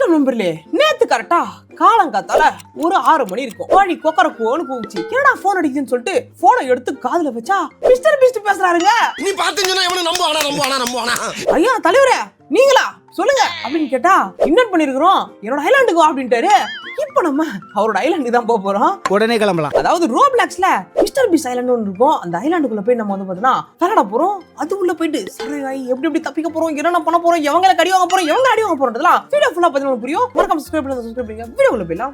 வணக்கம் நண்பர்களே. நேத்து கரெக்டா காலங்காத்தால ஒரு 6 மணி இருக்கும். கோழி கொக்கரக்கோன்னு கூப்பிச்சு, என்னடா போன் அடிக்குதுன்னு சொல்லிட்டு போனை எடுத்து காதுல வச்சா மிஸ்டர் பீஸ்ட் பேசுறாருங்க. நீ பாத்தீங்கன்னா எவன நம்புவானா? ஐயா தலைவரே நீங்களா சொல்லுங்க அப்படின்னு கேட்டா, இன்வைட் பண்ணிருக்கிறோம் என்னோட ஐலாண்டுக்கு அப்படின்ட்டாரு. இப்ப நம்ம அவரோட ஐலாண்டுக்கு தான் போக போறோம். உடனே கிளம்பலாம். அதாவது ரோப்ளாக்ஸ்ல மிஸ்டர் பீஸ் ஐலாண்ட் ஒன்று இருக்கும். அந்த ஐலாண்டுக்குள்ள போய் நம்ம வந்து பாத்தீங்கன்னா விளையாட போறோம். அது உள்ள போயிட்டு சரகாய் எப்படி தப்பிக்க போறோம், என்னென்ன பண்ண போறோம், எவங்களை கடி வாங்க போறோம், எவங்க அடி வாங்க போறோம்ன்றதெல்லாம் வீடியோ ஃபுல்லா பாத்தீங்கன்னா புரியும். மறக்காம சப்ஸ்கிரைப் பண்ணுங்க. வீடியோக்குள்ள போயிடலாம்.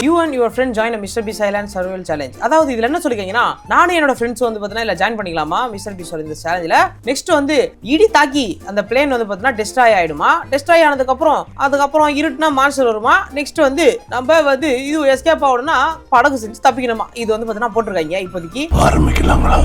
You and your friend join a Mr. Beast Island Survival Challenge. அதாவது இதுல என்ன சொல்லிருக்கீங்கன்னா, நானும் என்னோட ஃப்ரெண்ட்ஸ் வந்து பாத்தீங்கன்னா இல்ல ஜாயின் பண்ணிக்கலாமா மிஸ்டர் பீஸ் இந்த சேலஞ்சில. நெக்ஸ்ட் வந்து இடி தாக்கி அந்த பிளேன் வந்து பாத்தீங்கன்னா டெஸ்ட்ராய் ஆயிடுமா. டெஸ்ட்ராய் ஆனதுக்கு அதுக்கப்புறம் இருட்டுனா மான்ஸ்டர் வருமா. நெக்ஸ்ட் வந்து நம்ம வந்து இது எஸ்கேப் ஆகணும்னா படகு செஞ்சு தப்பிக்கணுமா. இது வந்து பாத்தீங்கன்னா போட்டிருக்காங்க. இப்போதைக்கு ஆரம்பிக்கலாங்களா?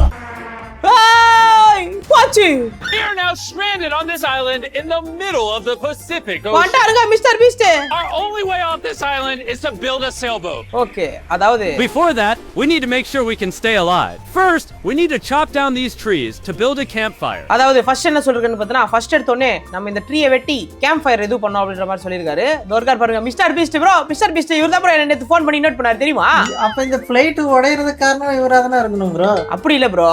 We are now stranded on this island in the middle of the Pacific Ocean. வாண்டாருங்க Mister Beast. Our only way off this island is to build a sailboat. Okay, அதாவது Before that, we need to make sure we can stay alive. First, we need to chop down these trees to build a campfire. அதாவது first என்ன சொல்றேன்னு பார்த்தா, first எடுத்தோனே நம்ம இந்த ட்ரீயை வெட்டி கேம்ப் ஃபயர் இது பண்ணோம் அப்படின்ற மாதிரி சொல்லிருக்காரு. தோர்கார் பாருங்க mister Beast bro. Mister Beast இவர் தான் ப்ரோ என்ன ஃபோன் பண்ணி நோட் பண்ணாரு தெரியுமா? அப்ப இந்த ஃளைட் உடையறதுக்கு காரணம் இவரா தான இருக்கணும் ப்ரோ. அப்படி இல்ல ப்ரோ,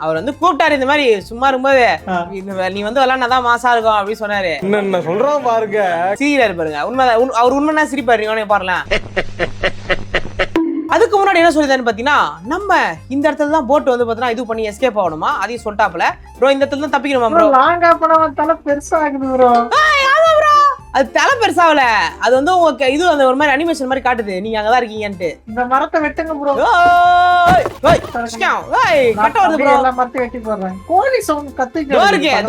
அவர் வந்து கூப்பிட்டாரு இந்த மாதிரி சும்மா இருக்கும்போது நீ வந்து விளையாடுனாதான் மாசா இருக்கும் அப்படின்னு சொன்னாரு. என்ன சொல்றான் பாருங்க. சீரியல் பாருங்க. உண்மைதான், அவர் உண்மைதான் சிரிப்பாரு. நீங்க பாருங்க. அதுக்கு முன்னாடி என்ன சொல்லிதான்னு பாத்தீங்கன்னா, நம்ம இந்த இடத்துல தான் போட் வந்து பாத்தீங்கன்னா இது பண்ணி எஸ்கேப் ஆகணுமா. அதையும் சொல்லிட்டாப்ல ப்ரோ. இந்த இடத்துல தான் தப்பிக்கணுமா ப்ரோ. லாங்கா போனா தலை பெருசா ஆகுது ப்ரோ. ஆமா ப்ரோ, அது தலை பெருசாவல. அது வந்து உங்களுக்கு இது அந்த ஒரு மாதிரி அனிமேஷன் மாதிரி காட்டுது நீங்க அங்கதான் இருக்கீங்கன்ட்டு. இந்த மரத்தை வெட்டுங்க ப்ரோ. கட்ட வருது ப்ரோ. எல்லா மரத்தையும் வெட்டி போடுறேன். கோழி சவுண்ட் கத்திட்டு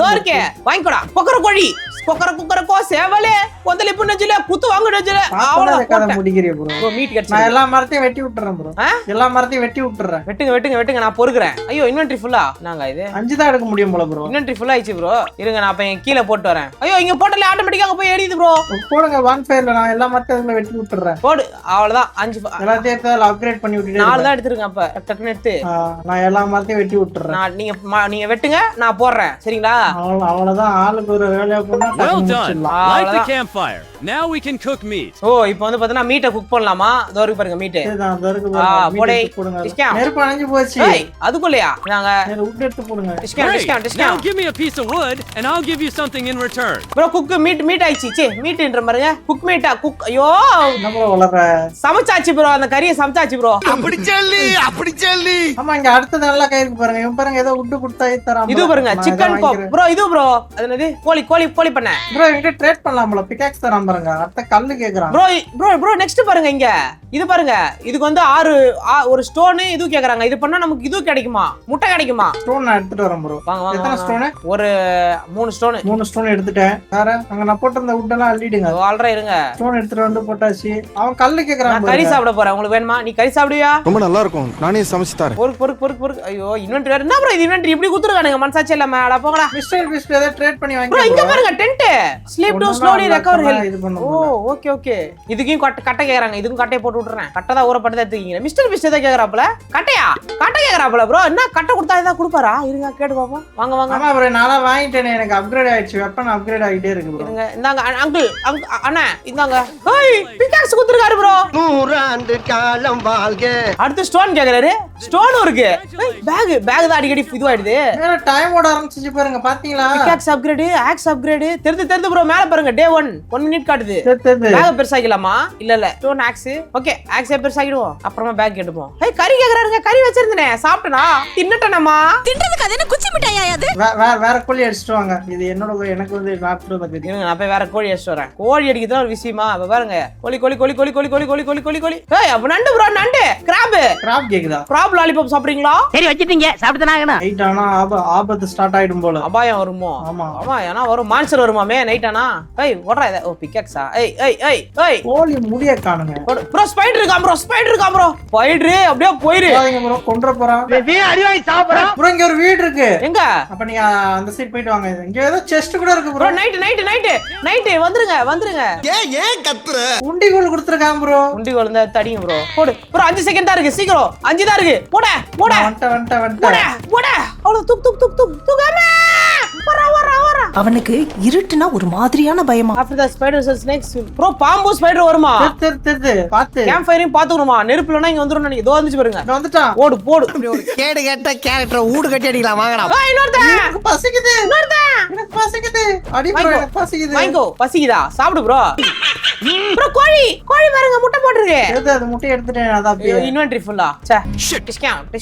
தோர்க்கே வாங்கிக்கோடா. கொக்கர கோழி கொக்கர சேவலே கொந்தலி புண்ணஜில குத்து வாங்குடஜில அவ்வளவு கதை முடிக்கிறீங்க ப்ரோ. Bro meet cut. நான் எல்லா மரத்தையும் வெட்டி விட்டுறேன் ப்ரோ. எல்லா மரத்தையும் வெட்டி விட்டுறேன். வெட்டுங்க நான் பொறுக்குறேன். ஐயோ இன்வென்டரி ஃபுல்லா நாங்க இது 5 தான் எடுக்க முடியும் போல ப்ரோ. இன்வென்டரி ஃபுல்லா ஆயிச்சு ப்ரோ. இருங்க நான் அப்ப கீழ போட்டு வரேன். ஐயோ இங்க போட்டல ஆட்டோமேட்டிக்கா போய் ஏறிது ப்ரோ. போடுங்க ஒன் ஃபயர்ல நான் எல்லா மரத்தையும் வெட்டி விட்டுறேன். போடு அவ்வளவுதான். 5 எல்லாத்தையும் அப்கிரேட் பண்ணி விட்டுட்டு 4 தான் எடுத்துருங்க. அப்ப டக்குன்னு எடுத்து நான் எல்லா மரத்தையும் வெட்டி விட்டுறேன். நீங்க வெட்டுங்க நான் போடுறேன் சரிங்களா? அவ்வளவுதான். ஆளுக்கு ஒரு வேலையா பண்ணா Well done. Light the campfire. Now we can cook meat. ஓ இப்போ வந்து பார்த்தா மீட்டை குக் பண்ணலாமா? இதோ இருக்கு பாருங்க மீட். இதுதான் இருக்கு பாருங்க. போடே டிஸ்கா. நெருப்பு அணைஞ்சு போச்சு. ஏய் அதுக்குள்ளயா? நாங்க உட் எடுத்து போடுங்க. டிஸ்கா. Now give me a piece of wood and I'll give you something in return. Bro cook meet ஆயிச்சு. சே மீட்ன்ற பாருங்க. Cook meetha cook. ஐயோ என்ன ப்ரோ வளர. சமைச்சாச்சு ப்ரோ. அந்த கறியை சமைச்சாச்சு ப்ரோ. அப்படி சொல்லி. ஆமா இங்க அடுத்து நல்லா கை இருக்கு பாருங்க. இவன் பாருங்க ஏதோ உட் கொடுத்தாய் தராம. இது பாருங்க சிக்கன் பாப் ப்ரோ. இது ப்ரோ அது என்னது? கோழி பண்ண ப்ரோ. இங்க ட்ரேட் பண்ணலாம்ல. பிகாக்ஸ் தராம பாருங்க. அடுத்த கல்லு கேக்குறான். ப்ரோ நெக்ஸ்ட் பாருங்க இங்க. இது பாருங்க இதுக்கு வந்து 6 ஒரு ஸ்டோன் இது கேக்குறாங்க. இது பண்ணா நமக்கு இது கிடைக்குமா? முட்டை கிடைக்குமா? ஸ்டோன் நான் எடுத்துட்டு வரேன் ப்ரோ. வாங்க எத்தனை ஸ்டோன்? ஒரு 3 ஸ்டோன். 3 ஸ்டோன் எடுத்துட்டேன். வேற அங்க நான் போட்டிருந்த உட் எல்லாம் அள்ளிடுங்க. ஆல்ரெடி இருங்க. ஸ்டோன் எடுத்துட்டு வந்து போட்டாச்சு. அவன் கல்லு கேக்குறான். நான் கறி சாப்பிட போறேன். உங்களுக்கு வேணுமா? நீ கறி சாப்பிடுவியா? ரொம்ப நல்லா இருக்கும். நானே சமைச்சு தரேன். பொறுக்கு. ஐயோ இன்வென்டரி என்ன ப்ரோ இது? இன்வென்டரி இப்படி குத்துறானுங்க மனசாட்சி இல்லாம. அட போங்கடா. மிஸ்டர் பீஸ்ட் ஏதோ ட்ரேட் பண்ணி வாங்கி. ப்ரோ இங்க பாருங்க tent. Sleep to slowly recover health. Oh okay. இதுக்கும் கட்டை கேக்குறாங்க. இதுக்கும் கட்டையை போட்டு விட்டுறேன். கட்டை தான் ஊறப்பட்டதா எடுத்துக்கீங்க. மிஸ்டர் பீஸ்ட் ஏதோ கேக்குறாப்ல. கட்டை கேக்குறாப்ல ப்ரோ. என்ன கட்டை கொடுத்தா ஏதா கொடுப்பாரா? இருங்க கேட்டு பாப்போம். வாங்க. ஆமா ப்ரோ நானா வாங்கிட்டேனே. எனக்கு அப்கிரேட் ஆயிடுச்சு. வெப்பன் அப்கிரேட் ஆகிட்டே இருக்கு ப்ரோ. இருங்க இந்தாங்க அங்கிள் அண்ணா இந்தாங்க. ஏய் பிகாக்ஸ் குத்துறாரு ப்ரோ. 100 ஆண்டு காலம் வாழ்க. அடுத்து ஸ்டோன் கேக்குறாரு. ஸ்டோன் இருக்கு. பேக் தான் அடிக்கடி இதுவாயிடுது. மேல டைம் ஓட ஆரம்பிச்சிச்சு பாருங்க. பாத்தீங்களா? பிகாக்ஸ் அப்கிரேட் ஆக்ஸ் அப்கிரேட் தெரிந்து ப்ரோ. மேல பாருங்க டே 1 மினிட் காட்டுது. பேக் பெருசாக்கிடலாமா? இல்ல ஸ்டோன் ஆக்ஸ். ஓகே ஆக்ஸ் பெருசாக்கிடுவோம். அப்புறமா பேக் எடுப்போம். ஏய் கறி கேக்குறாருங்க. கறி வச்சிருந்தனே சாப்பிட்டனா தின்னட்டனமா? தின்றதுக்கு அது என்ன குச்சி மிட்டாயா அது? வேற கோழி அடிச்சிட்டு வாங்க. இது என்னோட எனக்கு வந்து நாட்டு பத்தி. நான் போய் வேற கோழி அடிச்சிட்டு வரேன். கோழி அடிக்கிறது ஒரு விஷயமா? அப்ப பாருங்க கோழி. ஏய் அப்ப நண்டு ப்ரோ. நண்டு கிராப் கேக்குதா? கிராப் லாலிபாப் சாப்பிடுறீங்களா? சரி வச்சிட்டீங்க சாப்பிட்டுனாங்கனா. நைட் ஆனா ஆபத்து ஸ்டார்ட் ஆயிடும் போல. அபாயம் வருமோ? ஆமா ஏனா வரும். மான்ஸ்டர் வருமாமே நைட் ஆனா. ஏய் ஓடுறா இத. ஓ பிகாக்ஸா? ஏய் கோழி முடிய காணுங்க. ப்ரோ ஸ்பைடர் இருக்கான் ப்ரோ. ஸ்பைடர் அப்படியே போயிரு. ப்ரோ கொன்ற போறான். அடி வாங்கி சாப்பிடுறோம். ப்ரோ இங்க ஒரு வீடு இருக்கு. எங்க? அப்ப நீங்க அந்த சைடு போயிட்டு வாங்க. இங்க ஏதோ செஸ்ட் கூட இருக்கு ப்ரோ. நைட் வந்துருங்க. ஏன் கத்துற? உண்டிகோல் கொடுத்திருக்கான் ப்ரோ. உண்டிகோல் இருந்தா தடிங்க ப்ரோ. போடு ப்ரோ. 5 செகண்ட் தான் இருக்கு. சீக்கிரம் 5 தான் இருக்கு. போட வந்துட்ட அவ்வளவு தூக்காம அவனுக்கு இருட்டுனா ஒரு மாதிரியான பயமா. After the spiders and snakes bro பாம்பு ஸ்பைடர் வருமா? தெரு பாத்து கேம்ப் ஃபயரையும் பாத்துக்கணுமா? நெருப்புலனா இங்க வந்துரும் நினைக்க. இதோ வந்துச்சு பாருங்க. வந்துட்டான். ஓடு போடு. கேடு கேட்ட கேரக்டர் ஊடு கட்டி அடிக்கலாம் வாங்கடா. ஏய் இன்னொருத்தன். எனக்கு பசிக்குது. எனக்கு பசிக்குது. அடி bro எனக்கு பசிக்குது. வாங்கோ பசிக்குதா? சாப்பிடு bro. bro கோழி பாருங்க முட்டை போட்டுருக்கு. எது அது முட்டை எடுத்துட்டேன் அத அப்படியே. இன்வென்டரி ஃபுல்லா. ச்சே. டிஸ்கவுண்ட்.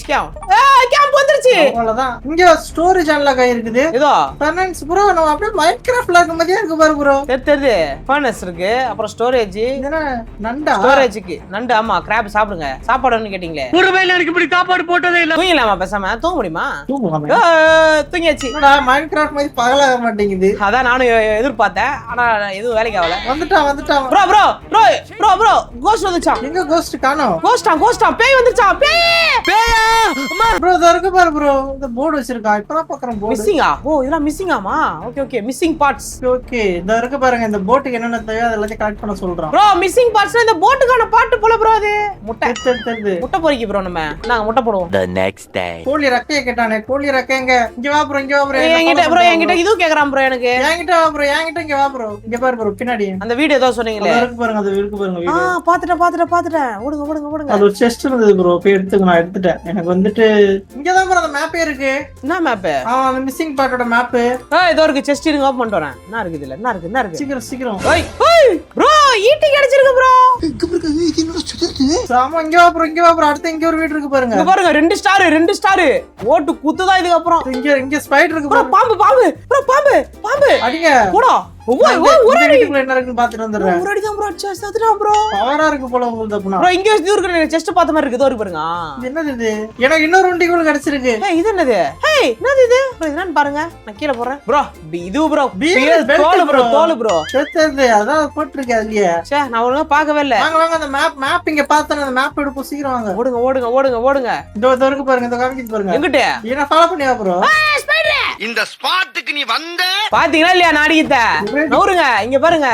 கேம்ப் வந்துருச்சு. அவ்வளவுதான். இங்க ஸ்டோரேஜ் அன்லாக் ஆயிருக்குது. இதோ ஃபர்னன்ஸ் ப்ரோ நம்ம அப்படியே மைன்கிராஃப்ட்ல இருக்க மாதிரியே இருக்கு பாரு ப்ரோ. தெரியுது. ஃபர்னஸ் இருக்கு. அப்புறம் ஸ்டோரேஜ். என்ன நண்டா? ஸ்டோரேஜ்க்கு நண்டு. ஆமா கிராப் சாப்பிடுங்க. சாப்பாடுன்னு கேட்டிங்களே. ஒரு வேளை எனக்கு இப்படி சாப்பாடு போட்டதே இல்ல. தூங்கலாமா பேசாம? தூங்க முடியுமா? தூங்குவாங்க. தூங்கியாச்சு. என்னடா மைன்கிராஃப்ட் மாதிரி பகலாக மாட்டேங்குது. அதான் நானும் எதிர்பார்த்தேன். ஆனா எதுவும் வேலைக்கு ஆகல. வந்துட்டான். ப்ரோ கோஸ்ட் வந்துச்சாம். எங்க கோஸ்ட் காணோம்? கோஸ்டா பேய் வந்துச்சாம். பேயா ப்ரோ இதோ இருக்கு பாரு ப்ரோ. இந்த போர்டு வச்சிருக்கா. இப்பதான் பார்க்கறேன் போர்டு. மிஸ்ஸிங்கா? ஓ இதெல்லாம் மிஸ்ஸிங்காமா? Okay missing parts. ஓகே இதோ இருக்கு பாருங்க. இந்த போட்டுக்கு என்னென்ன தேவையோ அதெல்லாம் கலெக்ட் பண்ண சொல்றான். ப்ரோ மிஸ்ஸிங் பார்ட்ஸ்னா இந்த போட்டுக்கான பார்ட் போல ப்ரோ. அது முட்டை தெரியுது. முட்டை பொரிக்கு ப்ரோ. நம்ம நாங்க முட்டை போடுவோம். The next day. கோழி ரெக்கைய கேட்டானே. கோழி ரெக்கை எங்க? இங்க வா ப்ரோ. என்கிட்ட இதுவும் கேக்குறான் ப்ரோ. எனக்கு என்கிட்ட வா ப்ரோ. இங்க வா ப்ரோ. இங்க பாரு ப்ரோ பின்னாடி. அந்த வீடியோ ஏதோ சொன்னீங்களே. அது இருக்கு பாருங்க. அது இருக்கு பாருங்க வீடியோ. பாத்துட்டேன். ஓடுங்க. அது ஒரு செஸ்ட் இருந்தது ப்ரோ. போய் எடுத்துக்க. நான் எடுத்துட்டேன். எனக்கு வந்துட்டு இங்க தான் ப்ரோ அந்த மேப்பே இருக்கு. என்ன மேப்? அந்த மிஸ்ஸிங் பார்ட்டோட மேப். ஏதோ இருக்கு. செஸ்ட் இருங்க ஓபன் பண்ணிட்டு வரேன். என்ன இருக்குது இதுல? என்ன இருக்கு? சீக்கிரம். ப்ரோ ஈட்டி கிடைச்சிருக்கு ப்ரோ. ஆமா இங்க வா ப்ரோ. அடுத்து இங்க ஒரு வீடு இருக்கு பாருங்க. இங்க பாருங்க 2 ஸ்டார். ஓட்டு குத்துதான் இதுக்கு அப்புறம். இங்க ஸ்பைடர் இருக்கு ப்ரோ. பாம்பு. ப்ரோ பாம்பு. அடிங்க. போடா. ஒரு அடி. என்ன இருக்குன்னு பாத்துட்டு வந்துறேன். ஒரு அடி தான் ப்ரோ. செத்துட்டான் ப்ரோ. பவரா இருக்கு போல உங்களுக்கு அப்பனா. ப்ரோ இங்க இது இருக்கு. செஸ்ட் பார்த்த மாதிரி இருக்கு. இதோ இருக்கு பாருங்க. இது என்னது இது? எனக்கு இன்னொரு உண்டிக்குள்ள கிடைச்சிருக்கு. ஏய் இது என்னது? ஏய் என்னது இது? ப்ரோ என்னன்னு பாருங்க. நான் கீழ போறேன். ப்ரோ இது ப்ரோ. தோல் ப்ரோ. செத்தது அதான் போட்டுருக்கு அதுலயே. ச்சே நான் ஒழுங்கா பார்க்கவே இல்ல. வாங்க அந்த மேப் இங்க பார்த்தேன். அந்த மேப் எடுப்போம் சீக்கிரம் வாங்க. ஓடுங்க. இதோ இருக்கு பாருங்க. இதோ காமிக்கிது பாருங்க. எங்கிட்ட? என்ன ஃபாலோ பண்ணியா ப்ரோ? இந்த ஸ்பாட்டுக்கு நீ வந்த பாத்தீங்களா இல்லையா நாடியத்த? நவுருங்க இங்க பாருங்க.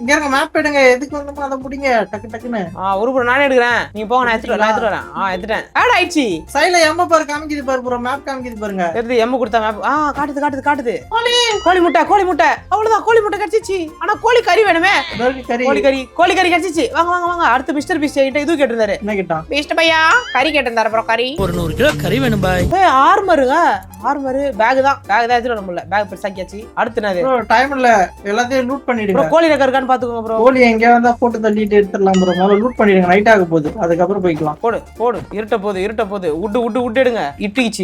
இங்க இருங்க மேப் எடுங்க. எதுக்கு வந்தோமோ அதை முடிங்க டக்குன்னு. ஒரு ப்ரோ நானே எடுக்கிறேன். நீங்க போங்க. நான் எடுத்துட்டு வரேன். எடுத்துட்டேன். ஆட் ஆயிடுச்சு. சைடுல எம்ம பாரு காமிக்கிது பாரு ப்ரோ. மேப் காமிக்கிது பாருங்க. தெரியுது. எம்ம கொடுத்த மேப். காட்டுது. கோழி முட்டை. அவ்வளவுதான். கோழி முட்டை கிடைச்சிச்சு. ஆனா கோழி கறி வேணுமே. கோழி கறி கிடைச்சிச்சு. வாங்க. அடுத்து மிஸ்டர் பீஸ்ட் கிட்ட இது கேட்டிருந்தாரு. என்ன கேட்டான்? பீஸ்ட் பையா கறி கேட்டிருந்தாரு ப்ரோ. கறி ஒரு 100 கிலோ கறி வேணும் பாய். ஆர்மருங்க. பேக் தான் எடுத்துட்டு வர முடியல. பேக் பெருசாக்கியாச்சு. அடுத்து என்னது ப்ரோ? டைம் இல்ல. எல்லாத்தையும் லூட் பண்ணிடுங்க. ப்ரோ கோழி ரெக்க இருக்கான்னு பாத்துக்கோங்க ப்ரோ. கோழி எங்க வந்தா போட்டு தள்ளிட்டு எடுத்துடலாம் ப்ரோ. முதல்ல லூட் பண்ணிடுங்க. நைட் ஆக போகுது. அதுக்கப்புறம் போய்க்கலாம். போடு. இருட்ட போகுது. உட்டு எடுங்க.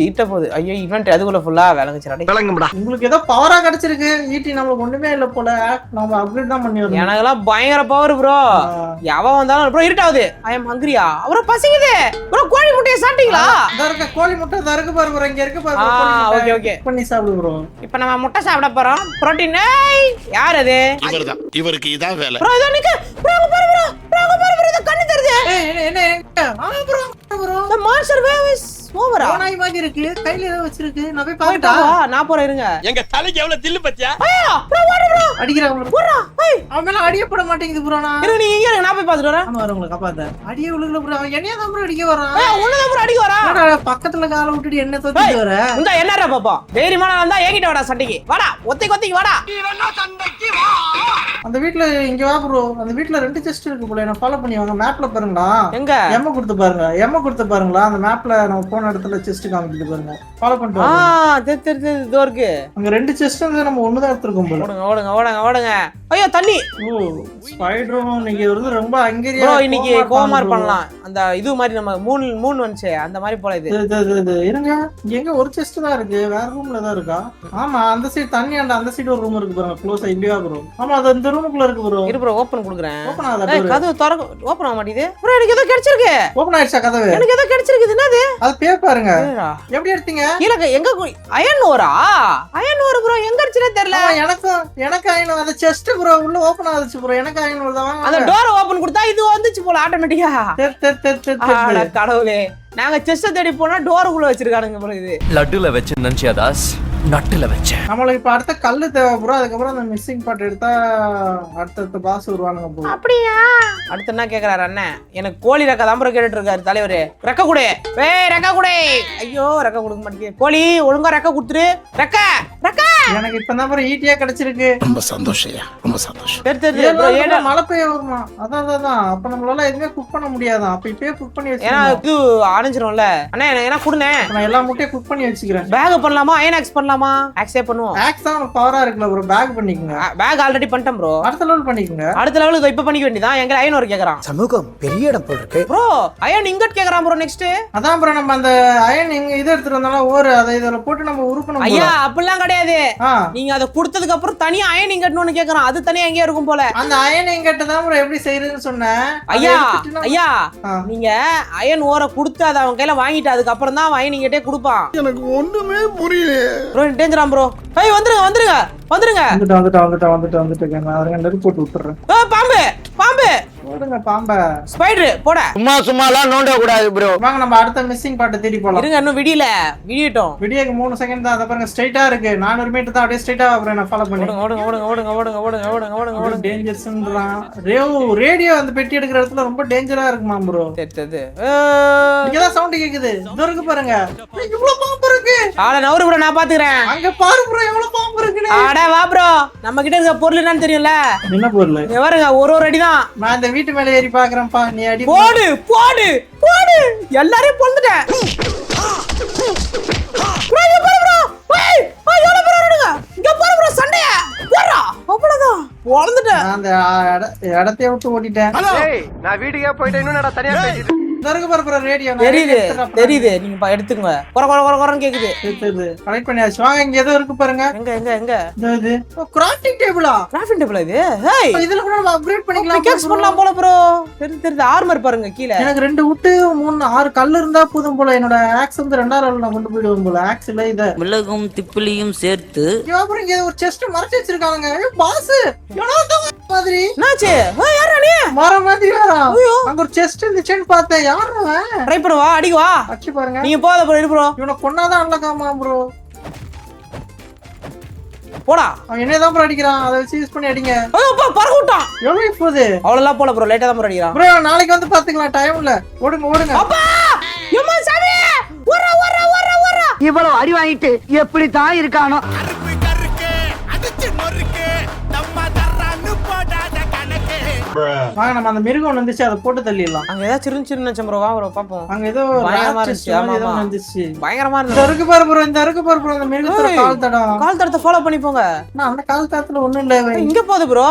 இட்ட போகுது. ஐயோ இவன்ட் அதுக்குள்ள ஃபுல்லா விளங்குச்சுடா. விளங்கும்டா. உங்களுக்கு ஏதோ பவரா கிடைச்சிருக்கு. ஈட்டி நம்மளுக்கு ஒண்ணுமே இல்ல போல. நம்ம அப்கிரேட் தான் பண்ணி வரணும். எனக்கெல்லாம் பயங்கர பவர் ப்ரோ. எவன் வந்தாலும் ப்ரோ இருட்டாவுது. ஐ அம் ஹங்கிரியா. அப்புறம் பசிக்குது ப்ரோ. கோழி முட்டையை சாப்பிட்டீங்களா? இதோ இருக்க கோழி முட்டை இதோ இருக்கு பாரு ப்ரோ. இங்க இருக்கு பாரு. ஓகே பண்ணி சாப்பிடு ப்ரோ. இப்போ நம்ம முட்டை சாப்பிட போறோம். புரோட்டீன். யார் அது? இவர்தான். இவருக்கு இதான் வேலை. ப்ரோ இதோ நிக்கு. ப்ரோ பாரு இது கண்ணு தெரியுது. என்ன bro the monster wave is over. ஓனாய் மாதிரி இருக்கு. கையில ஏதோ வச்சிருக்கு. நான் போய் பாக்கட்டா? நான் போறேன் இருங்க. எங்க தலைக்கு எவ்வளவு தில்லு பத்தியா? ஐயா ப்ரோ ஓடு ப்ரோ. அடிக்குறாங்க ப்ரோ. போறா. ஏய் அவன் மேல அடியப்பட மாட்டேங்குது ப்ரோ. நான் இருங்க நீங்க இங்க நான் போய் பாத்துட்டு வரேன். ஆமா வரவங்கள காப்பாத்த. அடியே உள்ள ப்ரோ. அவன் என்னைய தான் ப்ரோ அடிக்க வரான். ஏய் உன்னதான் ப்ரோ அடிக்க வரா. பக்கத்துல கால விட்டுட்டு என்ன தோத்திட்டு வர? இந்த என்னடா பாப்பா? தைரியமான ஆளா இருந்தா என்கிட்ட வாடா சண்டைக்கு. வாடா. ஒத்தைக்கு வாடா. அந்த வீட்ல இங்க வா ப்ரோ. அந்த வீட்ல 2 செஸ்ட் இருக்கு போல. என்ன ஃபாலோ பண்ணி வாங்க. மேப்ல பாருங்களா. எங்க? எம்ம கொடுத்து பாருங்களா. அந்த மேப்ல நம்ம போன இடத்துல செஸ்ட் காமிக்குது பாருங்க. ஃபாலோ பண்ணிட்டு வாங்க. தெரியுது இதோ இருக்கு. அங்க 2 செஸ்ட் வந்து நம்ம ஒண்ணு தான் எடுத்துறோம் போல. ஓடுங்க. ஐயோ தண்ணி. ஓ ஸ்பைடரும் நீங்க வந்து ரொம்ப அங்கேரியா ப்ரோ இன்னைக்கு கோமார் பண்ணலாம். அந்த இது மாதிரி நம்ம மூணு வந்துச்சு. அந்த மாதிரி போல இது. இருங்க. இங்க ஒரு செஸ்ட் தான் இருக்கு. வேற ரூம்ல தான் இருக்கா? ஆமா அந்த சைடு தண்ணி அந்த சைடு ஒரு ரூம் இருக்கு பாருங்க. Close idea bro. ஆமா அது இந்த ரூமுக்குள்ள இருக்கு ப்ரோ. இரு ப்ரோ ஓபன் கொடுக்குறேன். ஓபன் ஆகல. ஏய் கதவு திறக்க ஓபன் ஆக மாட்டேங்குது. ப்ரோ எனக்கு ஏதோ கிடைச்சிருக்கு. ஓபன் ஆயிடுச்சா கதவு? எனக்கு ஏதோ கிடைச்சிருக்கு. என்னது? அது பேர் பாருங்க. எப்படி எடுத்தீங்க? இல்ல எங்க அயன் ஓரா? அயன் ஓர் ப்ரோ எங்க இருந்துச்சுனே தெரியல. எனக்கு அயன் அந்த செஸ்ட் ப்ரோ உள்ள ஓபன் ஆச்சு ப்ரோ. எனக்கு அயன் ஓர் தான். அந்த டோர் ஓபன் கொடுத்தா இது வந்துச்சு போல ஆட்டோமேட்டிக்கா. அட கடவுளே. நாங்க செஸ்ட் தேடி போனா டோருக்குள்ள வச்சிருக்கானுங்க ப்ரோ. இது லட்டுல வெச்சு நன்சியா தாஸ் நட்டுல வெச்சேன். நம்மளுக்கு இப்ப அடுத்த கல்லு தேவை ப்ரோ. அதுக்கப்புறம் அந்த மிஸ்ஸிங் பார்ட் எடுத்தா அடுத்த பாஸ் வருவானுங்க ப்ரோ. அப்படியா? அடுத்து என்ன கேக்குறாரு அண்ணன்? எனக்கு கோழி ரெக்க தான் ப்ரோ கேட்டுட்டு இருக்காரு தலைவர். ரெக்க குடு. ஏய் ரெக்க குடு. ஐயோ ரெக்க கொடுக்க மாட்டேங்குது. கோழி ஒழுங்கா ரெக்க கொடுத்துரு. ரெக்க எனக்கு இப்பதான் ப்ரோ ஈட்டியா கிடைச்சிருக்கு. ரொம்ப சந்தோஷம் ரொம்ப சந்தோஷம். தெரியுது ப்ரோ. ஏடா மழை பெய்ய வருமா? அதான் அப்ப நம்மளால எதுவுமே குக் பண்ண முடியாதான். அப்ப இப்பயே குக் பண்ணி ஏன்னா வச்சுக்கணும். இது அணைஞ்சிரும்ல. அண்ணா எனக்கு கொடுனே. நான் எல்லா முட்டையும் குக் பண்ணி வச்சுக்கிறேன். பேக் பண்ணலாமா? அயன் ஆக்ஸ் பண்ணலாமா? ஆக்ஸே பண்ணுவோம். ஆக்ஸ் தான் உனக்கு பவரா இருக்குல்ல ப்ரோ. பேக் பண்ணிக்கங்க. பேக் ஆல்ரெடி பண்ணிட்டேன் ப்ரோ. அடுத்த லெவல் பண்ணிக்கங்க. அடுத்த லெவலுக்கு இப்ப பண்ணிக்க வேண்டியதான். எங்க அயன் ஒரு கேக்குறான். சமூகம் பெரிய இடம் போல் இருக்கு. ப்ரோ அயன் இங்கட் கேக்குறான் ப்ரோ. நெக்ஸ்ட் அதான் ப்ரோ நம்ம அந்த அயன் இது எடுத்துட்டு வந்தாலும் ஓர் அதை இதுல போட்டு நம்ம உருக்கணும். ஐயா அப்படிலாம் கிடையாது. ஆ நீங்க அதை கொடுத்ததுக்கு அப்புறம் தனியா அயன் இங்கட்னு ஒண்ணு கேக்குறான். அது தனியா எங்கேயா இருக்கும் போல. அந்த அயன் எங்கிட்ட தான் ப்ரோ எப்படி செய்யறதுன்னு சொன்னேன். ஐயா ஐயா ஆ. நீங்க அயன் ஓரை கொடுத்து அதை அவன் கையில வாங்கிட்டு அதுக்கு அப்புறம் தான் அயன் இங்கட்டே கொடுப்பான். எனக்கு ஒண்ணுமே புரியல. ப்ரோ டேஞ்சராம் ப்ரோ. ஏய் வந்துருங்க வந்துருங்க வந்துருங்க. வந்துட்டேன். நான் அதுங்க நெருப்பு போட்டு விட்டுறேன். பாம்பு பாம்பு போடுங்க பாம்ப. ஸ்பைடர் போட. சும்மாலாம் நோண்ட கூடாது ப்ரோ. வாங்க நம்ம அடுத்த மிஸ்ஸிங் பாட்டை தேடி போலாம். இருங்க இன்னும் விடியட்டும். விடியக்கு 3 செகண்ட் தான். அத பாருங்க ஸ்ட்ரைட்டா இருக்கு. 400 மீட்டர் தான். அப்படியே ஸ்ட்ரைட்டா அப்புறம் நான் ஃபாலோ பண்ணி ஓடுங்க. டேஞ்சர்ஸ்ன்றான். ரேடியோ அந்த பெட்டி எடுக்கிற இடத்துல ரொம்ப டேஞ்சரா இருக்குமா ப்ரோ? தெரியுது. இங்கதான் சவுண்ட் கேக்குது. இதோ இருக்கு பாருங்க. இவ்வளவு பாம்பு இருக்கு. ஆட நவரு ப்ரோ நான் பாத்துக்கறேன். அங்க பாரு ப்ரோ எவ்வளவு பாம்பு இருக்குன்னு. ஆட வா ப்ரோ. நம்ம கிட்ட இருக்க பொருள் என்னன்னு தெரியும்ல? என்ன பொருள்? இங்க பாருங்க ஒரு அடி தான். நான் இந்த வீட்டு மேல ஏறி பாக்குறேன்ப்பா. நீ அடி போடு போடு போடு. எல்லாரையும் பொளந்துட்டேன். ப்ரோ இங்க பாரு ப்ரோ. ஏய் எவ்வளவு பேர் இருக்காங்க? இங்க பாரு ப்ரோ சண்டைய. போறா. அவ்வளவுதான். பொளந்துட்டேன். நான் அந்த இடத்தையே விட்டு ஓடிட்டேன். நான் வீட்டுக்கே போயிட்டேன். இன்னும் நான் தனியா பேசிட்டு. இதோ இருக்கு பாரு ப்ரோ ரேடியோ. தெரியுது நீங்க எடுத்துங்க. கொரன்னு கேக்குது. கனெக்ட் பண்ணியாச்சு. வாங்க இங்க ஏதோ இருக்கு பாருங்க. எங்க இது கிராஃப்டிங் டேபிளா? கிராஃப்டிங் டேபிள் இது. ஹேய் இதுல கூட நம்ம அப்கிரேட் பண்ணிக்கலாம். பிக்கெக்ஸ் பண்ணலாம் போல ப்ரோ. தெரியுது ஆர்மர் பாருங்க கீழ. எனக்கு 2 விட்டு 3 6 கல் இருந்தா போதும் போல. என்னோட ஆக்ஸ் வந்து 2வது லெவல் நான் கொண்டு போயிடுவேன் போல. ஆக்ஸ் இல்ல இத மிளகும் திப்பிலியும் சேர்த்து அப்புறம் இங்க ஒரு செஸ்ட் மறைச்சு வச்சிருக்காங்க. பாஸ் மாதிரி என்னாச்சு? யாரா நீ? மர மாதிரி வரா. அங்க ஒரு செஸ்ட் இருந்துச்சுன்னு பார்த்தேன். யாரு அவன்? ட்ரை பண்ணுவா அடிக்கு வா. அடிச்சு பாருங்க. நீங்க போத ப்ரோ இரு ப்ரோ. இவனை கொன்னாதான் அன்லக்காமா ப்ரோ. போடா. அவன் என்னதான் ப்ரோ அடிக்கிறான். அதை வச்சு யூஸ் பண்ணி அடிங்க. அப்பா பறக்க விட்டான். எவ்வளவு போகுது? அவ்வளவுலாம் போல ப்ரோ. லைட்டா தான் ப்ரோ அடிக்கிறான். ப்ரோ நாளைக்கு வந்து பாத்துக்கலாம். டைம் இல்ல. ஓடுங்க. அப்பா எம்மா சாமி. வர இவ்வளவு அடி வாங்கிட்டு எப்படி தான் இருக்கானோ. வாங்க நம்ம அந்த மிருகம் வந்துச்சு அதை போட்டு தள்ளிடலாம். அங்க ஏதாச்சும் இருந்துச்சு ப்ரோ. வா ப்ரோ பாப்போம். அங்க ஏதோ பயங்கரமா இருந்துச்சு. ஆமா ஆமா வந்துச்சு. பயங்கரமா இந்த இருந்துச்சு. இருக்கு பாரு ப்ரோ. இந்த இருக்கு பாரு ப்ரோ. அந்த மிருகத்தோட கால் தடம். கால் தடத்தை ஃபாலோ பண்ணி போங்க. நான் அந்த கால் தடத்துல ஒண்ணும் இல்ல. இங்க போகுது ப்ரோ.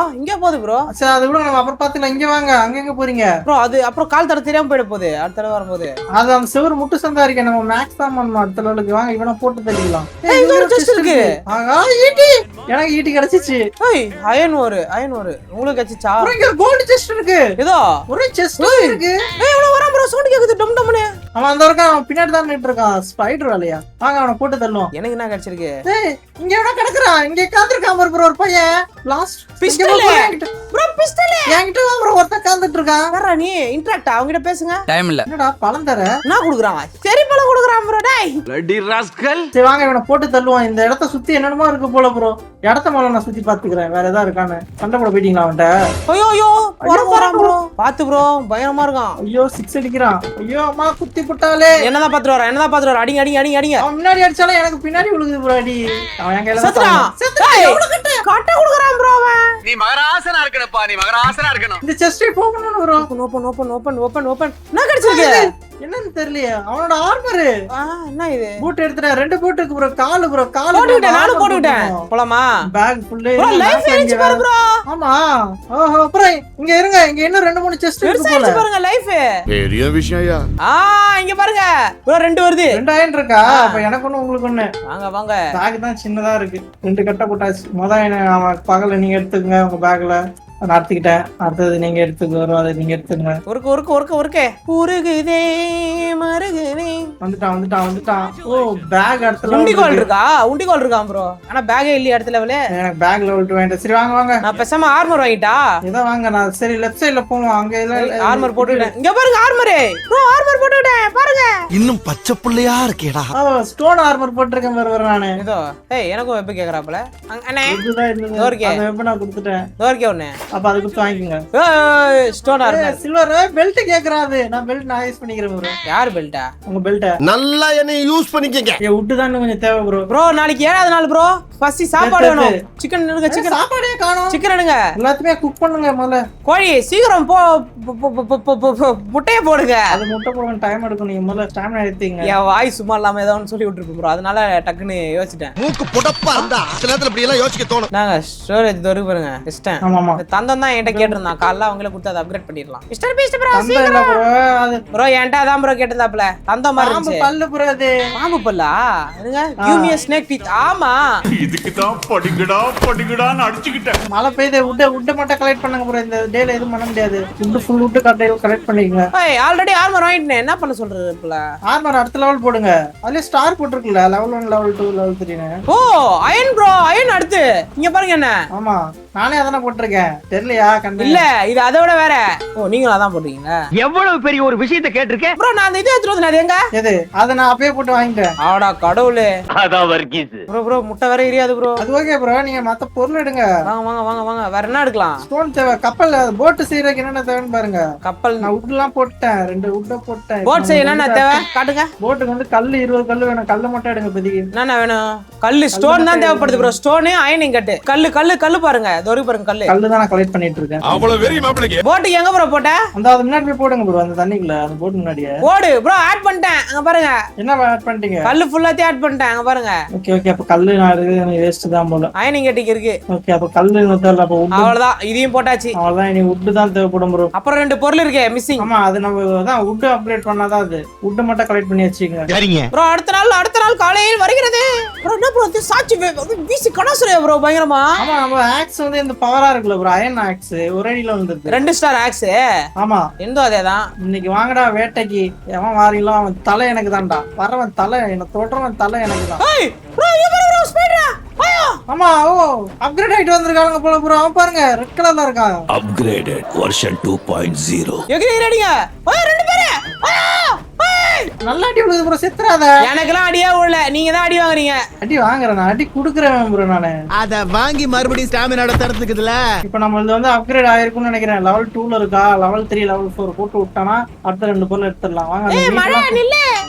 சரி அது கூட நம்ம அப்புறம் பாத்துக்கலாம். இங்க வாங்க. அங்க எங்க போறீங்க ப்ரோ? அது அப்புறம் கால் தடம் தெரியாம போயிட போகுது அடுத்த தடவை வரும்போது. அது அந்த செவர் முட்டு சந்தா இருக்கு. நம்ம மேக்ஸ் தான் பண்ணணும் அடுத்த லெவலுக்கு. வாங்க இவனை போட்டு தள்ளிக்கலாம். இங்க ஒரு செஸ்ட் இருக்கு. ஆகா ஈட்டி. எனக்கு ஈட்டி கிடைச்சிச்சு. ஏய் அயன் ஒரு உங்களுக்கு கிடைச்சிச்சா? அப்புறம் இங்க கோல்ட் செஸ்ட் இருக்கு. ஏதோ ஒரு செஸ்ட் இருக்கு. ஏய் இவ்வளவு வரான் ப்ரோ. சவுண்ட் கேக்குது டம் டம்னு. அவன் அந்த இருக்கான். அவன் பின்னாடி தான் நின்னுட்டு இருக்கான். ஸ்பைடர் வேலையா? வாங்க அவனை போட்டு தள்ளுவோம். எனக்கு என்ன கிடைச்சிருக்கு? ஏய் இங்க எவனோ கிடக்குறான். இங்க காந்திருக்கான் பாரு ப்ரோ ஒரு பையன். Last pistol bro. பிஸ்டல் என்கிட்ட வா ப்ரோ. ஒருத்தன் காந்துட்டு இருக்கான். யாரா நீ? இன்டராக்ட் அவங்க கிட்ட பேசுங்க. டைம் இல்ல. என்னடா பழம் தர? நான் குடுக்குறான். சரி பழம் குடுக்குறான் ப்ரோ. டேய் சரி வாங்க இவனை போட்டு தள்ளுவான். இந்த இடத்த சுத்தி என்னென்னமோ இருக்கு போல ப்ரோ. இடத்த முதல்ல நான் சுத்தி பாத்துக்கிறேன். வேற ஏதாவது இருக்கான்னு. சண்டை போட போயிட்டீங்களா அவன்கிட்ட? ஐயோ வரான் ப்ரோ. பாத்து ப்ரோ பயங்கரமா இருக்கான். ஐயோ 6 அடிக்கிறான். ஐயோ அம்மா குத்தி புட்டாலே. என்னதான் பாத்துட்டு வரேன். அடிங்க. அவன் முன்னாடி அடிச்சாலும் எனக்கு பின்னாடி விழுகுது ப்ரோ. அடி அவன் என் கையில செத்துறான். கட்ட குடுக்குறான் ப்ரோ அவன். நீ மகராசனா இருக்கணும்ப்பா. நீ மகராசனா இருக்கணும். இந்த செஸ்ட் ஓபன் ப்ரோ. ஓபன். என்ன கிடைச்சிருக்கு? என்னன்னு தெரியலையே. அவனோட ஆர்மர். என்ன இது? பூட் எடுத்துட்டேன். 2 பூட் இருக்கு ப்ரோ. Call bro. கால் போட்டுட்டேன். நானும் போட்டுட்டேன். போலாமா? பேக் ஃபுல்லா ப்ரோ லைஃப் ஏறிச்சு பாரு ப்ரோ. ஆமா. ஓஹோ அப்புறம் இங்க இருங்க. இங்க இன்னும் 2-3 செஸ்ட் இருக்கு போல. பெருசா பாருங்க லைஃப். பெரிய விஷயம்யா. இங்க பாருங்க ப்ரோ 2 வருது. 2 ஆயன் இருக்கா? அப்ப எனக்கு ஒண்ணு உங்களுக்கு ஒண்ணு. வாங்க. பேக் தான் சின்னதா இருக்கு. 2 கட்ட போட்டாச்சு. அவன் பகல நீங்க எடுத்துக்கங்க உங்க பேக்ல. நான் எடுத்துக்கிட்டேன். அடுத்தது நீங்க எடுத்துக்கோ. அதை நீங்க எடுத்துங்க. ஒருக்க உருகுதே மருகுதே. வந்துட்டான். ஓ பேக் அடுத்த உண்டிகோல் இருக்கான் ப்ரோ. ஆனா பேக்கே இல்ல அடுத்த லெவல். எனக்கு பேக் லெவல் 2 வேண்டாம். சரி வாங்க. நான் பேசாம ஆர்மர் வாங்கிட்டா. இத வாங்க. நான் சரி லெஃப்ட் சைடுல போவோம். அங்க இல்ல ஆர்மர் போட்டுட்டேன். இங்க பாருங்க ஆர்மர். ப்ரோ ஆர்மர் போட்டுட்டேன் பாருங்க. இன்னும் பச்சை புள்ளையா இருக்கேடா. ஸ்டோன் ஆர்மர் போட்டுருக்கேன் பாரு நானு. இதோ எனக்கும் வெப்ப கேக்குறாப்ல. அண்ணே இதுதான் இருந்தது. ஓகே. அந்த வெப்ப நான் கொடுத்துட்டேன். ஓகே ஒண்ணே. அப்ப அதை கொடுத்து வாங்கிக்கோங்க. Stone armour. சில்வர் பெல்ட் கேக்குறாது. நான் பெல்ட் நான் யூஸ் பண்ணிக்கிறேன் ப்ரோ. யார் பெல்ட்டா? உங்க பெல்ட். நல்லா என்ன யூஸ் பண்ணிக்கங்க. வுட் தான் கொஞ்சம் தேவை ப்ரோ. ப்ரோ நாளைக்கு 7வது நாள் ப்ரோ. ஃபர்ஸ்ட் சாப்பாடு வேணும். சிக்கன் எடுங்க. சிக்கன் சாப்பாடே காணோம். சிக்கன் எடுங்க. எல்லாத்தையுமே குக் பண்ணுங்க முதல்ல. கோழி சீக்கிரம் போ முட்டைய போடுங்க. அது முட்டை போட டைம் எடுக்கும். நீங்க முதல்ல ஸ்டாமினா எடுத்தீங்க. என் வாய் சும்மா இல்லாம ஏதோ ஒன்று சொல்லி விட்டுருப்போம் ப்ரோ. அதனால டக்குன்னு யோசிச்சிட்டேன். மூக்கு புடப்பா இருந்தா சில நேரத்துல இப்படி எல்லாம் யோசிக்க தோணும். நாங்க ஸ்டோரேஜ் தோறு பாருங்க இஷ்டம். ஆமாமா. தந்தம் தான் என்கிட்ட கேட்டிருந்தான். காலைல அவங்களே கொடுத்து அதை அப்கிரேட் பண்ணிடலாம். மிஸ்டர் பீஸ்ட் ப்ரோ அந்த என்ன ப்ரோ அது ப்ரோ என்கிட்ட அதான் ப்ரோ கேட்டிருந்தாப்ல. தந்தம் மாதிரி பாம்பு இருந்துச்சு. பல்லு ப்ரோ அது. பாம்பு பல்லா? இருங்க. Give me a snake teeth. ஆமா. இதுக்கு தான் படிங்கடான்னு அடிச்சுக்கிட்டேன். மழை பெய்யுது. வுட் மட்டும் கலெக்ட் பண்ணுங்க ப்ரோ. இந்த டேல எதுவும் பண்ண முடியாது. வுட் ஃபுல் வுட் கலெக்ட் பண்ணிக்கங்க. ஏய் ஆல்ரெடி ஆர்மர் வாங்கிட்டேன். என்ன பண்ண சொல்றது இப்பல? ஆர்மர் அடுத்த லெவல் போடுங்க. அதுல ஸ்டார் போட்டுருக்குல லெவல் 1 லெவல் 2 லெவல் 3ன்னு. ஓ அயன் ப்ரோ அயன் அடுத்து. இங்க பாருங்க என்ன. ஆமா நானே அதானே போட்டிருக்கேன். தெரியலையா கண்ணு? இல்ல இது அதோட வேற. ஓ நீங்களும் அதான் போடுறீங்களா? எவ்வளவு பெரிய ஒரு விஷயத்தை கேட்டிருக்கேன். ப்ரோ நான் அந்த இது எடுத்துட்டு வந்தேன். அது எங்க? எது? அத நான் அப்பயே போட்டு வாங்கிட்டேன். ஆடா கடவுளே. அதான் வர்க்கீஸ். ப்ரோ முட்டை வேற எரியாது ப்ரோ. அது ஓகே ப்ரோ. நீங்க மத்த பொருள் எடுங்க. வாங்க வாங்க வாங்க வாங்க. வேற என்ன எடுக்கலாம்? ஸ்டோன் தேவை. கப்பல் போட் செய்யறதுக்கு என்னென்ன தேவைன்னு பாருங்க. கப்பல். நான் வுட் எல்லாம் போட்டேன். 2 வுட் போட்டேன். போட் செய்ய என்னென்ன தேவை காட்டுங்க. போட்டுக்கு வந்து கல்லு 20 கல்லு வேணும். கல்லு மட்டும் எடுங்க இப்போதைக்கு. என்னென்ன வேணும்? கல்லு ஸ்டோன் தான் தேவைப்படுது ப்ரோ. ஸ்டோனு அயனிங் கட்டு. கல்லு பாருங்க. தோரி பாருங்க கல்லு. கல்லு தான் நான் கலெக்ட் பண்ணிட்டு இருக்கேன். அவ்வளவு வெறி மாப்பிளைக்கு. போட்டுக்கு எங்க ப்ரோ போட்ட? அந்த அது முன்னாடி போய் போடுங்க ப்ரோ. அந்த தண்ணிக்குள்ள அந்த போட் முன்னாடியே போடு ப்ரோ. ஆட் பண்ணிட்டேன். அங்க பாருங்க. என்ன ஆட் பண்ணிட்டீங்க? கல்லு ஃபுல்லாத்தையும் ஆட் பண்ணிட்டேன். அங்க பாருங்க. Okay okay. அப்ப கல்லு நான் வேஸ்ட் தான் போல. அயனிங் கட்டிக்கு இருக்கு. ஓகே அப்ப கல்லு தேவை. அப்ப வுட் அவ்வளவுதான். இதையும் போட்டாச்சு. அவ்வளவுதான். இனி வுட் தான் தேவைப்படும் ப்ரோ. அப்புறம் 2 பொருள் இருக்கு மிஸ்ஸிங். ஆமா அது நம்ம தான் வுட் அப்கிரேட் பண்ணாதான் அது. வுட் மட்டும் கலெக்ட் பண்ணி வச்சுக்கங்க. சரிங்க. ப்ரோ அடுத்த நாள் காலையில் வருகிறது. ப்ரோ என்ன ப்ரோ இது சாட்சி வீசி கணாசுரே ப்ரோ பயங்கரமா. ஆமா நம்ம ஆக்ஸ் வந்து இந்த பவரா இருக்குல ப்ரோ. அயன் ஆக்ஸ் ஒரே அடியில வந்துருது. 2 ஸ்டார் ஆக்ஸ். ஆமா எந்தோ அதேதான். இன்னைக்கு வாங்கடா வேட்டைக்கு. எவன் வாரீங்களோ அவன் தலை எனக்கு தான்டா. வரவன் தலை என்ன தொடுறவன் தலை எனக்கு தான். ஏய் ப்ரோ இங்க பாரு ப்ரோ ஸ்பைடர். ஐயோ ஆமா ஓ அப்கிரேட் ஆயிட்டு வந்திருக்காங்க போல ப்ரோ. அவன் பாருங்க ரெட் கலர்ல இருக்கான். upgraded version 2.0. எங்க ரெடிங்க? ஐயோ 2 பேரு. ஐயோ நல்லா அடி விழுது ப்ரோ. செத்துறாத. எனக்குலாம் அடியே விழல. நீங்க தான் அடி வாங்குறீங்க. அடி வாங்குறேன் நான். அடி குடுக்குறேன் ப்ரோ நானு. அத வாங்கி மறுபடியும் ஸ்டாமினா தரத்துக்குதுல. இப்போ நம்மளது வந்து அப்கிரேட் ஆயிருக்கும்னு நினைக்கிறேன். லெவல் 2ல இருக்கா லெவல் 3 லெவல் 4 போட்டு விட்டானா அடுத்த 2 பொருள் எடுத்துடலாம். வாங்க. ஏய் மழை நில்லு.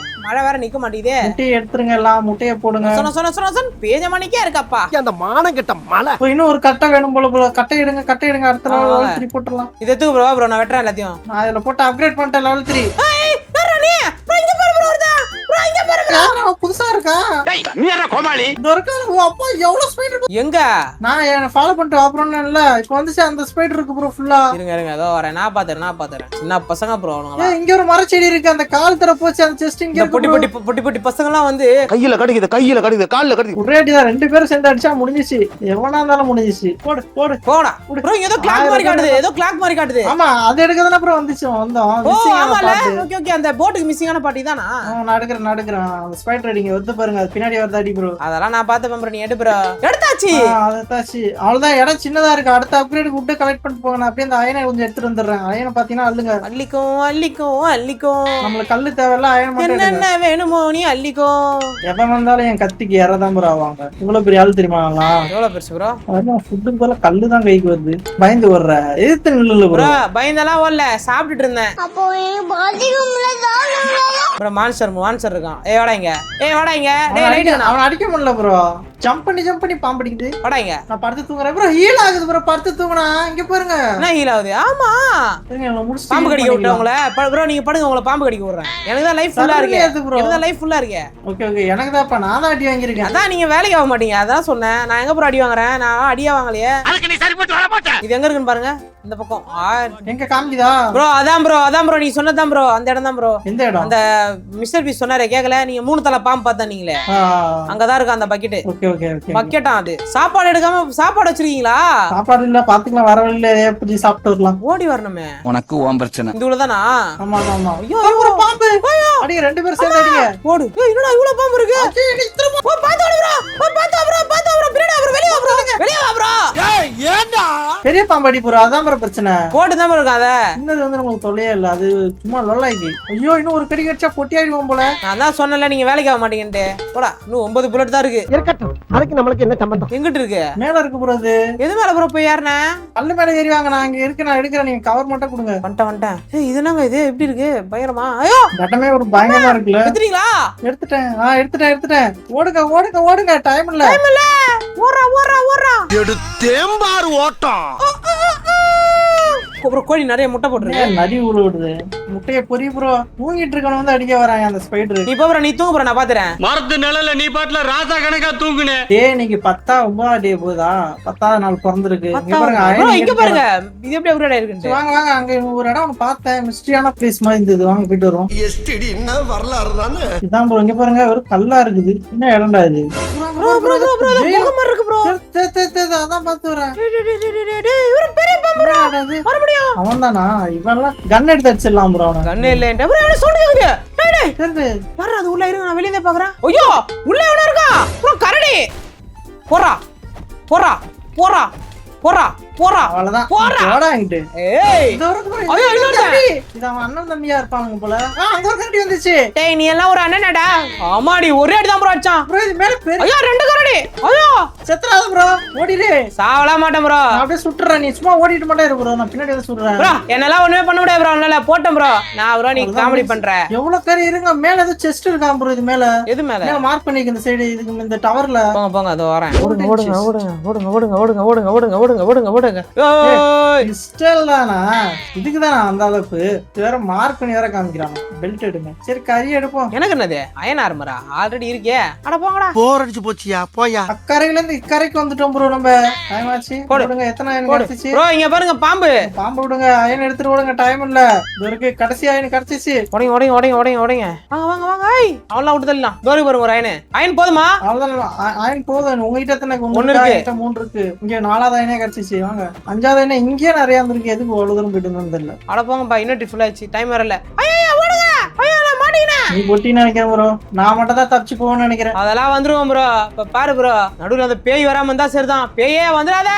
மழை வேற நிக்க மாட்டேங்குதே. முட்டையை எடுத்துருங்க. எல்லாம் முட்டையை போடுங்க. சொன்ன பேஜ மணிக்கே இருக்கப்பா. அந்த மானங்கட்ட மலை. இப்போ இன்னும் ஒரு கட்டை வேணும் போல ப்ரோ. கட்டை எடுங்க அடுத்த லெவல் 3 போட்டுடலாம். இது எதுக்கு ப்ரோ? ப்ரோ நான் வெட்டறேன் எல்லாத்தையும். நான் இதுல போட்டு அப்கிரேட் பண்ணிட்டேன் லெவல் 3. ஏய் யாரா நீ? ப்ரோ இங்க பாரு ப்ரோ வரதா. ப்ரோ இங்க பாரு ப்ரோ. யாரா புதுசா இருக்கா? டேய் நீ என்ன கோமாளி? இந்த இருக்கா? ஓ அப்பா எவ்வளவு ஸ்பைடர். எங்க? நான் என்ன ஃபாலோ பண்ணிட்டு வாப்றோம்னு இல்ல. இப்போ வந்துச்சு அந்த ஸ்பைடர் இருக்கு ப்ரோ ஃபுல்லா. இருங்க ஏதோ வரேன். நான் பாத்துறேன். சின்ன பசங்க ப்ரோ அவனுங்க. ஏய் இங்க ஒரு மரச்செடி இருக்கு. அந்த கால் தர போச்சு. அந்த செஸ்ட் இங்க இந்த பொட்டி பசங்க எல்லாம் வந்து கையில கடிக்குது கால்ல கடிக்குது. ஒரேடி தான் 2 பேரும் சேர்ந்து அடிச்சா முடிஞ்சிச்சு. எவனா இருந்தாலும் முடிஞ்சிச்சு. போடு போடா. ப்ரோ ஏதோ கிளாக் மாதிரி காட்டுது. ஆமா அது எடுக்கதானே ப்ரோ வந்துச்சு. வந்தோம் ஓ மிஸ்ஸிங் ஆன ஆமால. பாட்டு. ஓகே அந்த போட்டுக்கு மிஸ்ஸிங் ஆன பாட்டி தானா? நான் எடுக்கிறேன். அந்த ஸ்பைடர் அடிங்க வந்து பாருங்க. அது பின்னாடி வரத அடி ப்ரோ. அதெல்லாம் நான் பார்த்து பண்றேன். நீ எடு ப்ரோ. எடுத்தாச்சு. அதத்தாச்சு. அவ்வளவுதான். இடம் சின்னதா இருக்கு. அடுத்த அப்கிரேட் வுட் கலெக்ட் பண்ணிட்டு போங்க. நான் அப்படியே அந்த அயனை கொஞ்சம் எடுத்துட்டு வந்துடுறேன். அயனை பாத்தீங்கன்னா அள்ளுங்க. அள்ளிக்கும். நம்மளுக்கு கல்லு தேவையில்ல. அயன் மட்டும் எடுங்க. என்னென்ன வேணுமோ நீ அள்ளிக்கோ. எவன் வந்தாலும் என் கத்திக்கு இறதான் ப்ரோ ஆவாங்க. இவ்வளவு பெரிய ஆள் தெரியுமா? எவ்வளவு பெருசு ப்ரோ? அதான் ஃபுட்டு போல கல்லு தான் கைக்கு வருது. பயந்து வர்ற எதிர்த்து நில்லுல ப்ரோ. ப்ரோ பயந்தெல்லாம் ஓடல. சாப்பிட்டுட்டு இருந்தேன். ப்ரோ மான்ஸ்டர் இருக்கான். வாடா இங்க. டேய் லைட் அவன் அடிக்க முடியல ப்ரோ. ஜம்ப் பண்ணி பாம்பு அடிக்குது. வாடா இங்க. நான் படுத்து தூங்குறேன் ப்ரோ. ஹீல் ஆகுது ப்ரோ. படுத்து தூங்குனா இங்க பாருங்க. என்ன ஹீல் ஆகுது? ஆமா பாம்பு கடிக்க விட்டு உங்களை. ப்ரோ நீங்க படுங்க. உங்களை பாம்பு கடிக்க விடுறேன். எனக்கு தான் லைஃப் ஃபுல்லா இருக்கு. ஓகே எனக்கு தான். நான் தான் அடி வாங்கியிருக்கேன். அதான் நீங்க வேலைக்கு ஆக மாட்டீங்க. அதான் சொன்னேன். நான் எங்க ப்ரோ அடி வாங்குறேன்? நான் அடியா வாங்கலையே. அதுக்கு நீ சரிப்பட்டு வர மாட்ட. இது எங்க இருக்குன்னு பாருங்க. இந்த பக்கம் எங்க காமிக்குதா ப்ரோ? அதான் ப்ரோ நீ சொன்னதான் ப்ரோ. அந்த இடம் தான் ப்ரோ. எந்த இடம்? அந்த மிஸ்டர் பீஸ் சொன்னாரே கேக்கல. நீங்க 3 தலை பாம்பு பார்த்தா நீங்களே. அங்கதான் இருக்கு அந்த பக்கெட். ஓகே பக்கெட்டா அது. சாப்பாடு எடுக்காம சாப்பாடு வச்சிருக்கீங்களா? சாப்பாடு இல்ல பாத்துக்கலாம். வர வழியில எப்படி சாப்பிட்டு வரலாம். ஓடி வரணுமே. உனக்கு ஓம் பிரச்சனை. இந்த உள்ளதானா? ஆமா ஐயோ ஒரு பாம்பு. அடிங்க 2 பேரும் சேர்ந்து அடிங்க. ஓடு. என்னடா இவ்வளவு பாம்பு இருக்கு? ஓ பாத்து ஓடு ப்ரோ. பின்னாடி ப்ரோ. வெளிய வா ப்ரோ. ஏண்டா பெரிய பாம்பு அடி ப்ரோ. அதான் ப்ரோ பிரச்சனை. போட்டு தான் ப்ரோ இருக்காத. இன்னது வந்து நமக்கு தொல்லையே இல்ல. அது சும்மா லொல்லாக்கி. ஐயோ இன்னும் ஒரு கடி கடிச்சா பொட்டி ஆயிடுவோம் போல. நான் தான் சொன்னல நீங்க வேலைக்கு ஆக மாட்டீங்கன்ட்டு. போடா இன்னும் 9 புல்லட் தான் இருக்கு. இருக்கட்டும் அதுக்கு நம்மளுக்கு என்ன சம்பந்தம்? எங்கிட்டு இருக்கு? மேல இருக்கு ப்ரோ. அது எது மேல ப்ரோ போய் யாருண்ணே? கல்லு மேல ஏறி வாங்க, நான் இங்க இருக்கு, நான் எடுக்கிறேன், நீங்க கவர் மட்டும் கொடுங்க. வந்துட்டேன். ஏய் இது என்னங்க இது எப்படி இருக்கு? பயங்கரமா. ஐயோ கட்டமே ஒரு பயங்கரமா இருக்குல்ல. எடுத்துட்டீங்களா? எடுத்துட்டேன். ஓடுங்க டைம் இல்ல. ஓடுறா. எடுத்தேம்பாரு ஓட்டம். ப்ரோ கோழி நிறைய முட்டை போட்டுருக்கு. நரி உழுவுடுது. முட்டைய பொறி ப்ரோ. தூங்கிட்டு இருக்கவன வந்து அடிக்க வராங்க அந்த ஸ்பைடர். நீ போ ப்ரோ, நீ தூங்கு ப்ரோ, நான் பாத்துறேன். மரத்து நிழல நீ பாட்டுல ராசா கணக்கா தூங்குனே. டேய் இன்னைக்கு 9 டே போதா? 10வது நாள் பிறந்திருக்கு. இங்க பாருங்க, ப்ரோ iron இங்க இருக்கு. பாருங்க. இது எப்படி அப்கிரேட் ஆயிருக்கு? வாங்க அங்க ஒரு இடம் ஒன்னு பார்த்தேன், மிஸ்டரியான பிளேஸ் மாதிரி இருந்தது. வாங்க போயிட்டு வரோம். எஸ்டிடி என்ன வரலாறு தானே. இதான் ப்ரோ, இங்க பாருங்க ஒரு கல்லா இருக்குது. என்ன இடம்டா இது? ப்ரோ முகமா இருக்கு ப்ரோ. அதான் பார்த்து வரேன். இவரு பெரிய பாம்புடா. மறுபடியும் அவன்தானா? இவன்லாம் கன் எடுத்து அடிச்சிடலாம் ப்ரோ. அவன கண்ணே இல்ல ப்ரோ, அவன சவுண்ட் கேக்குது. டேய் சரி யாரா அது உள்ள இருங்க, நான் வெளிய இருந்து பாக்குறேன். ஐயோ உள்ள எவனோ இருக்கா ப்ரோ? கரடி போறா. அவ்வளவுதான். போடா. போடா இங்கிட்டு. ஏய் இதோ இருக்கு bro. ஐயோ, இன்னொரு கரடி. இது அவன் அண்ணன் தம்பியா இருப்பானுங்க போல. அங்க ஒரு கரடி வந்துச்சு. டேய் நீ எல்லாம் ஒரு அண்ணனடா. ஆமாடி ஒரே அடி தான் ப்ரோ அடிச்சான். ப்ரோ இது மேல பெரிய ஐயோ ரெண்டு கரடி. ஐயோ செத்துறாத ப்ரோ. ஓடிடு. சாவல மாட்டேன் ப்ரோ. நான் அப்படியே சுட்டுறேன், நீ சும்மா ஓடிட்டு மட்டும் இரு ப்ரோ. நான் பின்னாடி வந்து சுடுறேன். ப்ரோ என்னலாம் ஒண்ணுமே பண்ண முடியாது ப்ரோ. நல்லா போட்டேன் ப்ரோ. நான் ப்ரோ நீ காமெடி பண்ற. எவ்வளவு கறி இருங்க. மேல ஏதோ செஸ்ட் இருக்கா ப்ரோ. இது மேல எது மேல? மேல மார்க் பண்ணிக்க இந்த சைடு. இதுக்கு இந்த டவர்ல. போங்க அதோ வரேன். ஓடுங்க. பிஸ்டல் தானா? இதுக்கு தான் அந்த அளவுக்கு வேற மார்க் பண்ணி வேற காமிக்கிறாங்க. பெல்ட் எடுங்க. சரி கறி எடுப்போம். எனக்கு என்னது அயன் ஆர்மரா ஆல்ரெடி இருக்கே. அட போங்கடா. போர் அடிச்சு போச்சியா போயா. அக்கறையில இருந்து இக்கரைக்கு வந்துட்டோம் ப்ரோ. நம்ம டைம் ஆச்சு. போடுங்க. எத்தனை அயன் கிடைச்சிச்சு? ப்ரோ இங்க பாருங்க பாம்பு. பாம்பு விடுங்க. அயன் எடுத்துட்டு ஓடுங்க. டைம் இல்ல. இது இருக்கு கடைசி அயன் கிடைச்சிச்சு. உடைங்க. வாங்க. ஐய் அவன்லாம் விட்டு தள்ளலாம். தோரி பாருங்க ஒரு அயன் போதுமா? அவ்வளவுதான். அயன் போதும். உங்ககிட்ட எத்தனை? ஒண்ணு இருக்கு. 3 இருக்கு. இங்க 4வது அயனே கிடைச்சிச்சு. வாங்க 5வது அயனே இங்கேயே நிறைய இருந்திருக்கு. எதுக்கு அவ்வளவு தூரம் போயிட்டு இருந்தோம் தெரியல. அட போங்கப்பா, இன்னும் ஃபுல் ஆயிடுச்சு. டைம் வரல. ஐயோ ஓடுங்க. ஐயோ நான் மாட்டீனே. நீ பொட்டின்னு நினைக்கிறேன் ப்ரோ. நான் மட்டும் தான் தப்பிச்சு போவேன்னு நினைக்கிறேன். அதெல்லாம் வந்துருவோம் ப்ரோ. இப்ப பாரு ப்ரோ, நடுவுல அந்த பேய் வராம இருந்தா சரிதான். பேயே வந்துடாத.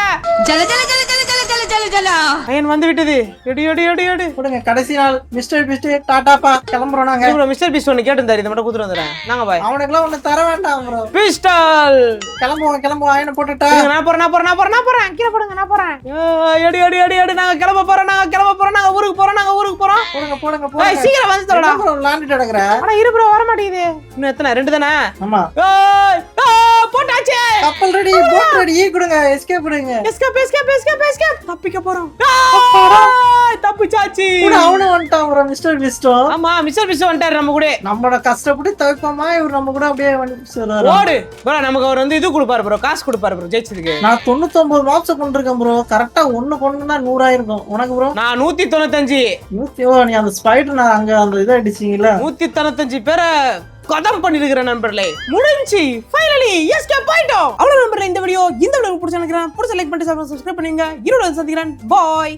அயன் வந்து விட்டது. எடு. கொடுங்க. கடைசி நாள் மிஸ்டர் பீஸ்ட் டாடாப்பா கிளம்புறோம் நாங்க. ப்ரோ மிஸ்டர் பீஸ்ட் ஒன்னு கேட்டிருந்தாரு. இத மட்டும் குடுத்துட்டு வந்துறேன். நாங்க பாய். அவனுக்குலாம் ஒண்ணு தர வேண்டாம் ப்ரோ. பிஸ்டல். கிளம்புவோம். அயனை போட்டுட்டா. நான் போறேன். கீழ போடுங்க. நான் போறேன். எடு. நாங்க கிளம்ப போறோம். நாங்க ஊருக்கு போறோம். போடுங்க. ஏய் சீக்கிரம் வந்து தரடா. ப்ரோ விளையாண்டுட்டு கிடக்குற. அட இரு ப்ரோ, வர மாட்டேங்குது. இன்னும் எத்தனை? 2 தானே? ஆமா. ஏய் போட்டாச்சு. கப்பல் ரெடி. Boat ready. கொடுங்க. எஸ்கேப் கொடுங்க. எஸ்கேப். தப்பிக்க போறோம். தப்பிச்சாச்சு. கூட அவனே வந்துட்டான் ப்ரோ. மிஸ்டர் பீஸ்டோ. ஆமா மிஸ்டர் பீஸ்ட் வந்துட்டாரு நம்ம கூட. நம்மளோட கஷ்டப்பட்டு தவிப்போமா இவர் நம்ம கூட அப்படியே வந்து சொல்றாரு. ஓடு ப்ரோ. நமக்கு அவர் வந்து இது கொடுப்பாரு ப்ரோ. காசு கொடுப்பாரு ப்ரோ ஜெயிச்சதுக்கு. நான் 99 மார்க்ஸ் கொண்டிருக்கேன் ப்ரோ. கரெக்டா ஒண்ணு கொண்டுனா 100 ஆயிருக்கும். உனக்கு ப்ரோ? நான் 195. 100. நீ அந்த ஸ்பைடர் நான் அங்க அந்த இதை அடிச்சீங்களா? 195 பேரை கதம் பண்ணிருக்கிற நண்பர்களே. முடிஞ்சு ஃபைனலி எஸ்கேப் ஆயிட்டோம். அவ்வளவு நண்பர்களே, இந்த வீடியோ பிடிச்ச நினைக்கிறேன். பிடிச்ச லைக் பண்ணிட்டு சப்ஸ்கிரைப் பண்ணுங்க. இருவரை சந்திக்கிறேன். பாய்.